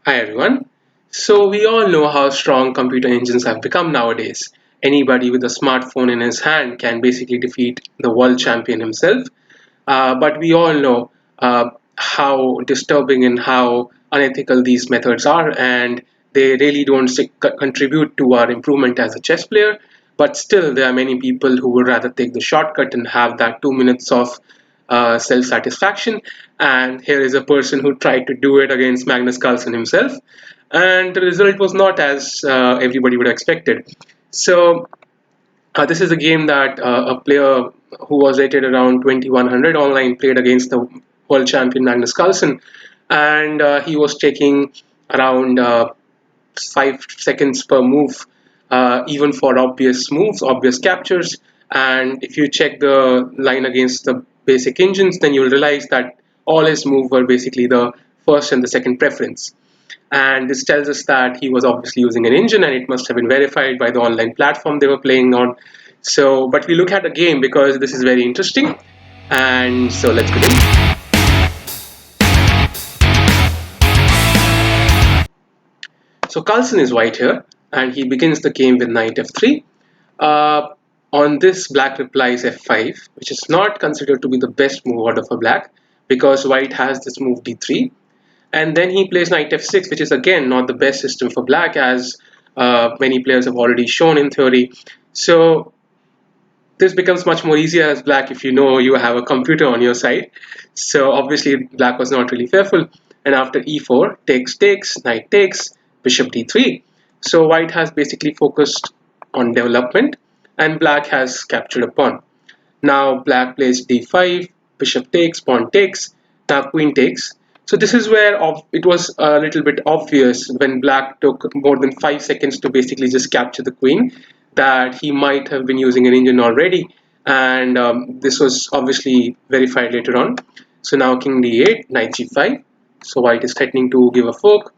Hi everyone. So we all know how strong computer engines have become nowadays. Anybody with a smartphone in his hand can basically defeat the world champion himself. But we all know how disturbing and how unethical these methods are, and they really don't contribute to our improvement as a chess player. But still, there are many people who would rather take the shortcut and have that 2 minutes of self satisfaction. And here is a person who tried to do it against Magnus Carlsen himself, and the result was not as everybody would have expected. So, this is a game that a player who was rated around 2100 online played against the world champion Magnus Carlsen, and he was taking around 5 seconds per move, even for obvious moves, obvious captures. And if you check the line against the basic engines, then you'll realize that all his moves were basically the first and the second preference. And this tells us that he was obviously using an engine and it must have been verified by the online platform they were playing on. So, but we look at the game because this is very interesting. And so let's begin. So Carlsen is white here, and he begins the game with knight f3. Uh, on this, black replies f5, which is not considered to be the best move order for black because white has this move d3. And then he plays knight f6, which is again not the best system for black, as many players have already shown in theory. So this becomes much more easier as black if you know you have a computer on your side. So obviously black was not really fearful. And after e4, takes, knight takes, bishop d3. So white has basically focused on development and black has captured a pawn. Now black plays d5, bishop takes, pawn takes, now queen takes. So this is where it was a little bit obvious when black took more than 5 seconds to basically just capture the queen that he might have been using an engine already, and this was obviously verified later on. So now king d8, knight g5. So white is threatening to give a fork,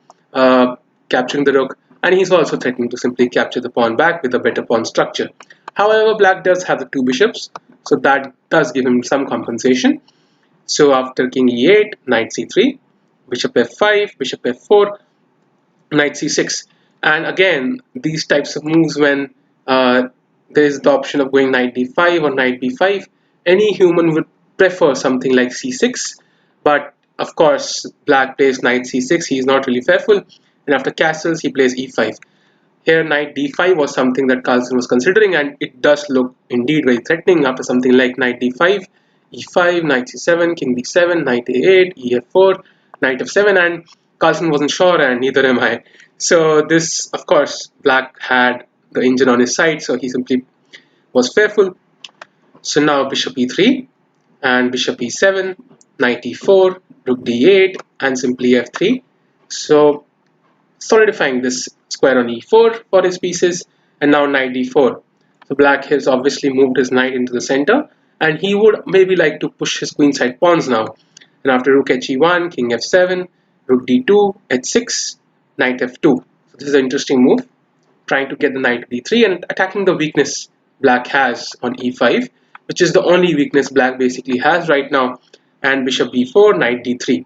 capturing the rook, and he's also threatening to simply capture the pawn back with a better pawn structure. However, black does have the two bishops, so that does give him some compensation. So after king e8, knight c3, bishop f5, bishop f4, knight c6. And again, these types of moves, when there is the option of going knight d5 or knight b5, any human would prefer something like c6. But of course, black plays knight c6, he is not really fearful. And after castles, he plays e5. Here, knight d5 was something that Carlsen was considering, and it does look indeed very threatening after something like knight d5, e5, knight c7, king d7, knight a8, ef4, knight f7, and Carlsen wasn't sure, and neither am I. So this, of course, black had the engine on his side, so he simply was fearful. So now bishop e3 and bishop e7, knight e4, rook d8, and simply f3. So solidifying this square on e4 for his pieces, and now knight d4. So black has obviously moved his knight into the center, and he would maybe like to push his queenside pawns now. And after rook h1, king f7, rook d2, h6, knight f2. So this is an interesting move, trying to get the knight to d3 and attacking the weakness black has on e5, which is the only weakness black basically has right now, and bishop b4, knight d3.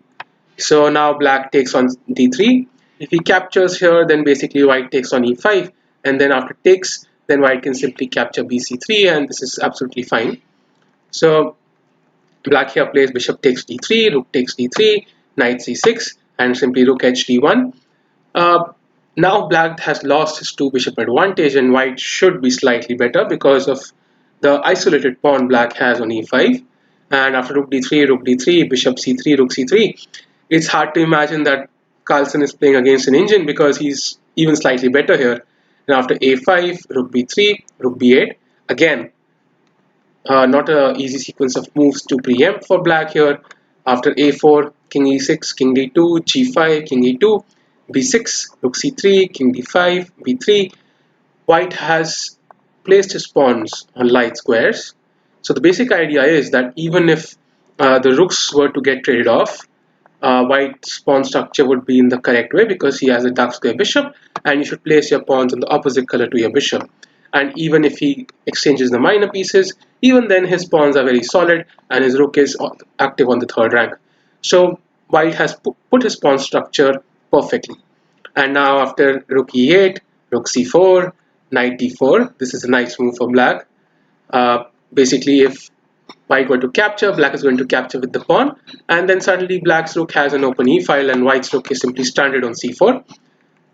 So now black takes on d3. If he captures here, then basically white takes on e5, and then after takes, then white can simply capture bc3, and this is absolutely fine. So black here plays bishop takes d3, rook takes d3, knight c6, and simply rook h d1. Uh, Now black has lost his two bishop advantage, and white should be slightly better because of the isolated pawn black has on e5. And after rook d3, bishop c3, rook c3, it's hard to imagine that Carlsen is playing against an engine because he's even slightly better here. And after a5, rook b3, rook b8, again, not a easy sequence of moves to preempt for black here. After a4, king e6, king d2, g5, king e2, b6, rook c3, king d5, b3. White has placed his pawns on light squares. So the basic idea is that even if the rooks were to get traded off, white's pawn structure would be in the correct way because he has a dark square bishop, and you should place your pawns on the opposite color to your bishop. And even if he exchanges the minor pieces, even then his pawns are very solid and his rook is active on the third rank. So white has put his pawn structure perfectly. And now after rook e8, rook c4, knight d4. This is a nice move for black. Basically, if white were to capture, black is going to capture with the pawn, and then suddenly black's rook has an open e file and white's rook is simply stranded on c4.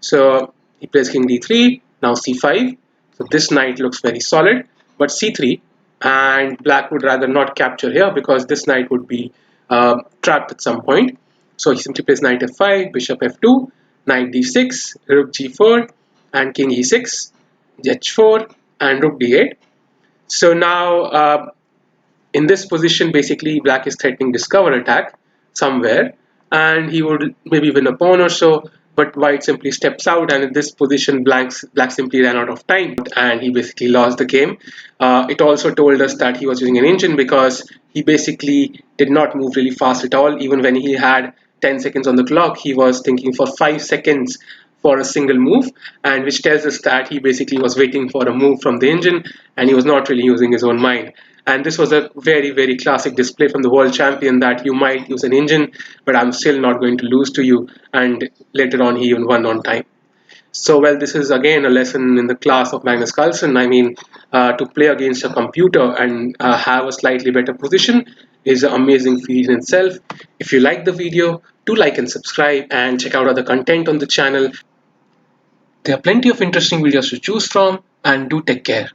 So he plays king d3, now c5. So this knight looks very solid, but c3, and black would rather not capture here because this knight would be trapped at some point. So he simply plays knight f5, bishop f2, knight d6, rook g4, and king e6, h4, and rook d8. So now in this position, basically black is threatening discover attack somewhere, and he would maybe win a pawn or so, but white simply steps out, and in this position black simply ran out of time and he basically lost the game. It also told us that he was using an engine because he basically did not move really fast at all. Even when he had 10 seconds on the clock, he was thinking for 5 seconds for a single move, and which tells us that he basically was waiting for a move from the engine and he was not really using his own mind. And this was a very, very classic display from the world champion that you might use an engine, but I'm still not going to lose to you. And later on, he even won on time. So, well, this is again a lesson in the class of Magnus Carlsen. I mean, to play against a computer and have a slightly better position is an amazing feat in itself. If you like the video, do like and subscribe and check out other content on the channel. There are plenty of interesting videos to choose from, and do take care.